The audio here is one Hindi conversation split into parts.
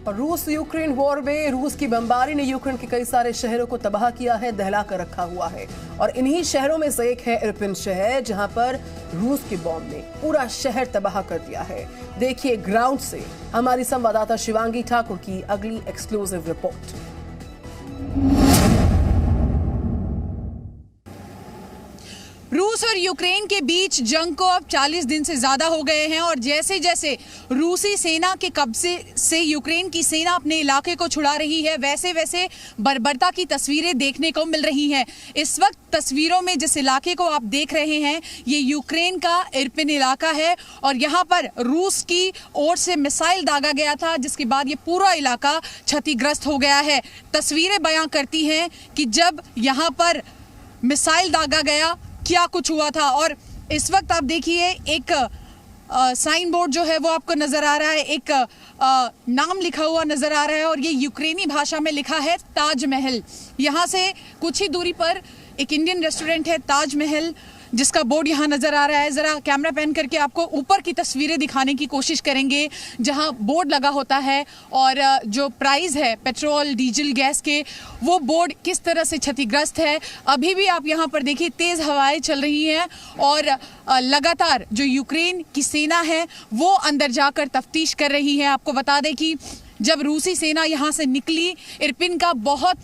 और रूस यूक्रेन वॉर में रूस की बमबारी ने यूक्रेन के कई सारे शहरों को तबाह किया है, दहला कर रखा हुआ है। और इन्हीं शहरों में से एक है इरपिन शहर, जहां पर रूस के बॉम्ब ने पूरा शहर तबाह कर दिया है। देखिए ग्राउंड से हमारी संवाददाता शिवांगी ठाकुर की अगली एक्सक्लूसिव रिपोर्ट। रूस और यूक्रेन के बीच जंग को अब 40 दिन से ज्यादा हो गए हैं और जैसे जैसे रूसी सेना के कब्जे से यूक्रेन की सेना अपने इलाके को छुड़ा रही है, वैसे वैसे बर्बरता की तस्वीरें देखने को मिल रही हैं। इस वक्त तस्वीरों में जिस इलाके को आप देख रहे हैं, ये यूक्रेन का इरपिन इलाका है और यहाँ पर रूस की ओर से मिसाइल दागा गया था, जिसके बाद ये पूरा इलाका क्षतिग्रस्त हो गया है। तस्वीरें बयां करती हैं कि जब यहाँ पर मिसाइल दागा गया क्या कुछ हुआ था। और इस वक्त आप देखिए एक साइन बोर्ड जो है वो आपको नजर आ रहा है, एक नाम लिखा हुआ नजर आ रहा है और ये यूक्रेनी भाषा में लिखा है ताजमहल। यहाँ से कुछ ही दूरी पर एक इंडियन रेस्टोरेंट है ताजमहल, जिसका बोर्ड यहाँ नजर आ रहा है। जरा कैमरा पैन करके आपको ऊपर की तस्वीरें दिखाने की कोशिश करेंगे, जहाँ बोर्ड लगा होता है और जो प्राइस है पेट्रोल डीजल गैस के, वो बोर्ड किस तरह से क्षतिग्रस्त है। अभी भी आप यहाँ पर देखिए तेज हवाएं चल रही हैं और लगातार जो यूक्रेन की सेना है वो अंदर जाकर तफ्तीश कर रही है। आपको बता दें कि जब रूसी सेना यहाँ से निकली, इरपिन का बहुत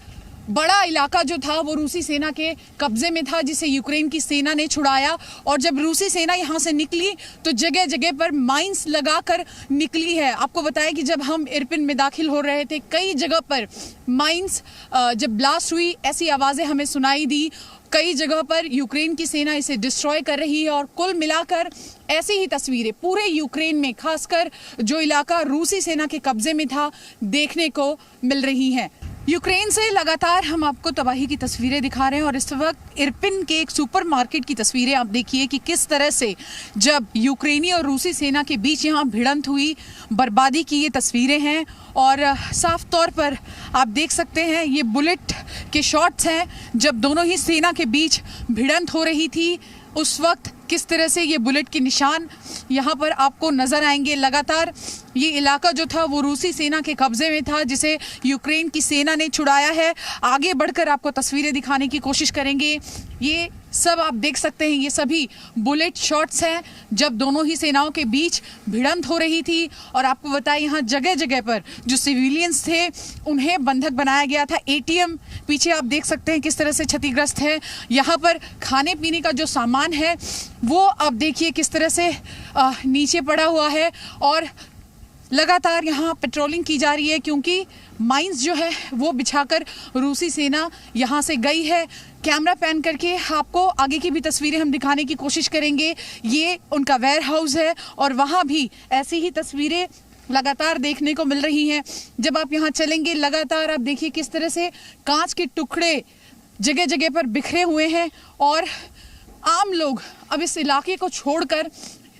बड़ा इलाका जो था वो रूसी सेना के कब्जे में था, जिसे यूक्रेन की सेना ने छुड़ाया। और जब रूसी सेना यहाँ से निकली तो जगह जगह पर माइंस लगाकर निकली है। आपको बताया कि जब हम इरपिन में दाखिल हो रहे थे, कई जगह पर माइंस जब ब्लास्ट हुई ऐसी आवाज़ें हमें सुनाई दी। कई जगह पर यूक्रेन की सेना इसे डिस्ट्रॉय कर रही है और कुल मिलाकर ऐसी ही तस्वीरें पूरे यूक्रेन में, खासकर जो इलाका रूसी सेना के कब्जे में था, देखने को मिल रही हैं। यूक्रेन से लगातार हम आपको तबाही की तस्वीरें दिखा रहे हैं और इस वक्त इरपिन के एक सुपरमार्केट की तस्वीरें आप देखिए कि किस तरह से जब यूक्रेनी और रूसी सेना के बीच यहाँ भिड़ंत हुई, बर्बादी की ये तस्वीरें हैं। और साफ तौर पर आप देख सकते हैं ये बुलेट के शॉट्स हैं, जब दोनों ही सेना के बीच भिड़ंत हो रही थी उस वक्त किस तरह से ये बुलेट के निशान यहाँ पर आपको नजर आएंगे। लगातार ये इलाका जो था वो रूसी सेना के कब्जे में था, जिसे यूक्रेन की सेना ने छुड़ाया है। आगे बढ़कर आपको तस्वीरें दिखाने की कोशिश करेंगे। ये सब आप देख सकते हैं, ये सभी बुलेट शॉट्स हैं जब दोनों ही सेनाओं के बीच भिड़ंत हो रही थी। और आपको बताएं यहाँ जगह जगह पर जो सिविलियंस थे उन्हें बंधक बनाया गया था। एटीएम पीछे आप देख सकते हैं किस तरह से क्षतिग्रस्त है। यहाँ पर खाने पीने का जो सामान है वो आप देखिए किस तरह से नीचे पड़ा हुआ है और लगातार यहाँ पेट्रोलिंग की जा रही है, क्योंकि माइंस जो है वो बिछाकर रूसी सेना यहाँ से गई है। कैमरा पैन करके आपको आगे की भी तस्वीरें हम दिखाने की कोशिश करेंगे। ये उनका वेयर हाउस है और वहाँ भी ऐसी ही तस्वीरें लगातार देखने को मिल रही हैं। जब आप यहाँ चलेंगे लगातार आप देखिए किस तरह से कांच के टुकड़े जगह जगह पर बिखरे हुए हैं और आम लोग अब इस इलाके को छोड़कर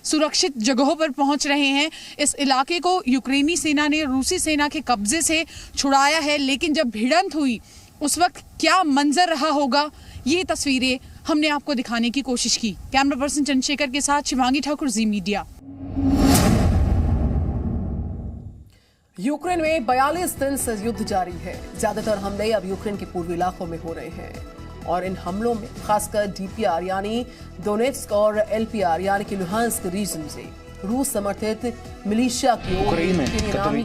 सुरक्षित जगहों पर पहुंच रहे हैं। इस इलाके को यूक्रेनी सेना ने रूसी सेना के कब्जे से छुड़ाया है, लेकिन जब भिड़ंत हुई उस वक्त क्या मंजर रहा होगा, ये तस्वीरें हमने आपको दिखाने की कोशिश की। कैमरा पर्सन चंद्रशेखर के साथ शिवांगी ठाकुर, जी मीडिया। यूक्रेन में 42 दिन से युद्ध जारी है। ज्यादातर हमले अब यूक्रेन के पूर्वी इलाकों में हो रहे हैं और इन हमलों में खासकर डीपीआर यानी डोनेट्स्क और एलपीआर यानी कि लुहांस्क रीजन से रूस समर्थित मिलिशिया की ओर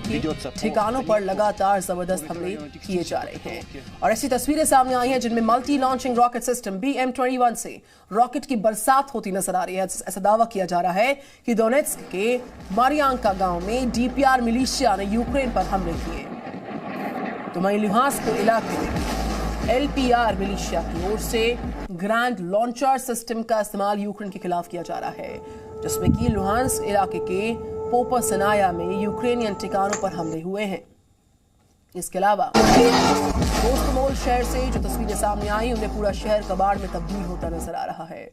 के ठिकानों पर लगातार जबरदस्त हमले किए जा रहे हैं। और ऐसी तस्वीरें सामने आई हैं जिनमें multi launching rocket system BM-21 से रॉकेट की बरसात होती नजर आ रही है। ऐसा दावा किया जा रहा है कि डोनेट्स्क के मारियांका गांव में डीपीआर मिलिशिया ने यूक्रेन पर हमले किए, तो वहीं लुहांस्क इलाके में एलपीआर मिलिशिया की ओर से ग्रैंड लॉन्चर सिस्टम का इस्तेमाल यूक्रेन के खिलाफ किया जा रहा है, जिसमें कि लुहांस्क इलाके के पोपसनाया में यूक्रेनियन ठिकानों पर हमले हुए हैं। इसके अलावा रोस्टोमोल शहर से जो तस्वीरें सामने आई उनमें पूरा शहर कबाड़ में तब्दील होता नजर आ रहा है।